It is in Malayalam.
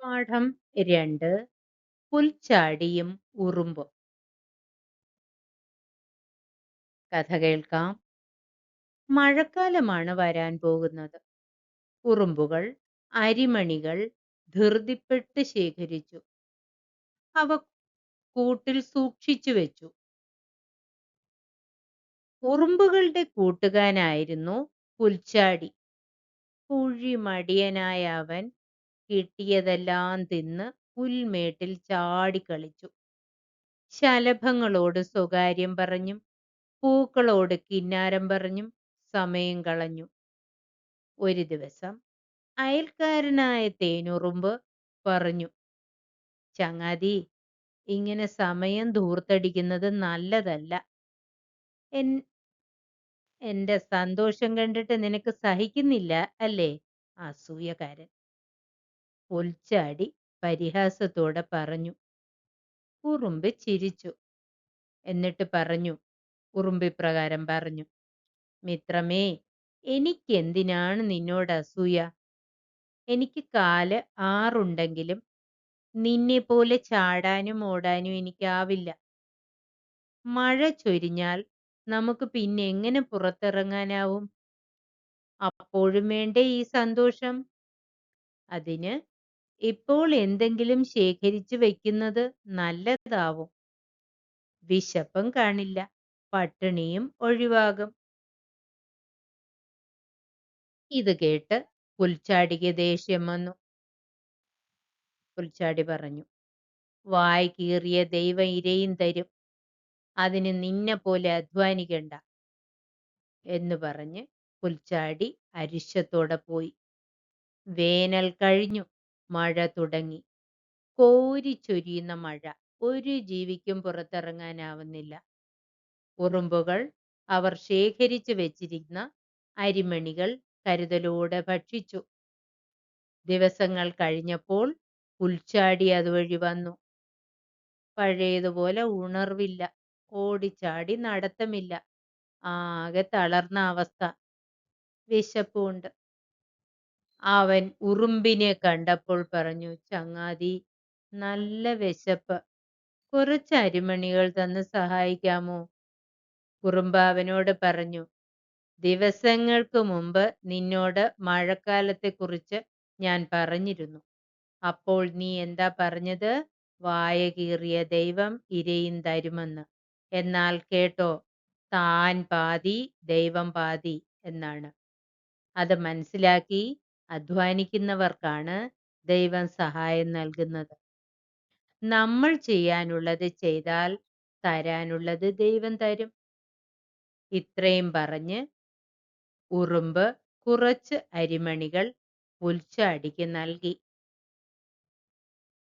പാഠം 2. പുൽച്ചാടിയും ഉറുമ്പും. കഥ കേൾക്കാം. മഴക്കാലമാണ് വരാൻ പോകുന്നത്. ഉറുമ്പുകൾ അരിമണികൾ ധൃതിപ്പെട്ട് ശേഖരിച്ചു. അവ കൂട്ടിൽ സൂക്ഷിച്ചു വെച്ചു. ഉറുമ്പുകളുടെ കൂട്ടുകാരനായിരുന്നു പുൽച്ചാടി. കുഴിമടിയനായ അവൻ കിട്ടിയതെല്ലാം തിന്ന് പുൽമേട്ടിൽ ചാടിക്കളിച്ചു. ശലഭങ്ങളോട് സ്വകാര്യം പറഞ്ഞും പൂക്കളോട് കിന്നാരം പറഞ്ഞും സമയം കളഞ്ഞു. ഒരു ദിവസം അയൽക്കാരനായ തേനുറുമ്പ് പറഞ്ഞു, ചങ്ങാതി, ഇങ്ങനെ സമയം ധൂർത്തടിക്കുന്നത് നല്ലതല്ല. എൻ- എന്റെ സന്തോഷം കണ്ടിട്ട് നിനക്ക് സഹിക്കുന്നില്ല അല്ലേ? അസൂയക്കാരൻ. പുൽച്ചാടി പരിഹാസത്തോടെ പറഞ്ഞു. ഉറുമ്പ് ചിരിച്ചു. എന്നിട്ട് പറഞ്ഞു, ഉറുമ്പിപ്രകാരം പറഞ്ഞു, മിത്രമേ, എനിക്കെന്തിനാണ് നിന്നോട് അസൂയ? എനിക്ക് കാല് 6 ഉണ്ടെങ്കിലും നിന്നെപ്പോലെ ചാടാനും ഓടാനും എനിക്കാവില്ല. മഴ ചൊരിഞ്ഞാൽ നമുക്ക് പിന്നെ എങ്ങനെ പുറത്തിറങ്ങാനാവും? അപ്പോഴും വേണ്ടേ ഈ സന്തോഷം? അതിന് ഇപ്പോൾ എന്തെങ്കിലും ശേഖരിച്ചു വെക്കുന്നത് നല്ലതാവും. വിശപ്പും കാണില്ല, പട്ടിണിയും ഒഴിവാകും. ഇത് കേട്ട് പുൽച്ചാടിക്ക് ദേഷ്യം വന്നു. പുൽച്ചാടി പറഞ്ഞു, വായ് കീറിയ ദൈവം ഇരയും തരും. അതിന് നിന്നെ പോലെ അധ്വാനിക്കണ്ട എന്ന് പറഞ്ഞ് പുൽച്ചാടി അരിശത്തോടെ പോയി. വേനൽ കഴിഞ്ഞു. മഴ തുടങ്ങി. കോരിച്ചൊരിയുന്ന മഴ. ഒരു ജീവിക്കും പുറത്തിറങ്ങാനാവുന്നില്ല. ഉറുമ്പുകൾ അവർ ശേഖരിച്ചു വെച്ചിരുന്ന അരിമണികൾ കരുതലോടെ ഭക്ഷിച്ചു. ദിവസങ്ങൾ കഴിഞ്ഞപ്പോൾ പുൽച്ചാടി അതുവഴി വന്നു. പഴയതുപോലെ ഉണർവില്ല, ഓടിച്ചാടി നടത്തമില്ല. ആകെ തളർന്ന അവസ്ഥ. വിശപ്പുണ്ട്. അവൻ ഉറുമ്പിനെ കണ്ടപ്പോൾ പറഞ്ഞു, ചങ്ങാതി, നല്ല വിശപ്പ്. കുറച്ച് അരിമണികൾ തന്ന് സഹായിക്കാമോ? ഉറുമ്പ് അവനോട് പറഞ്ഞു, ദിവസങ്ങൾക്ക് മുമ്പ് നിന്നോട് മഴക്കാലത്തെക്കുറിച്ച് ഞാൻ പറഞ്ഞിരുന്നു. അപ്പോൾ നീ എന്താ പറഞ്ഞത്? വായ കീറിയ ദൈവം ഇരയും തരുമെന്ന്. എന്നാൽ കേട്ടോ, താൻ പാതി ദൈവം പാതി എന്നാണ്. അത് മനസ്സിലാക്കി അധ്വാനിക്കുന്നവർക്കാണ് ദൈവം സഹായം നൽകുന്നത്. നമ്മൾ ചെയ്യാനുള്ളത് ചെയ്താൽ തരാനുള്ളത് ദൈവം തരും. ഇത്രയും പറഞ്ഞ് ഉറുമ്പ് കുറച്ച് അരിമണികൾ പുൽച്ചാടിക്ക് നൽകി.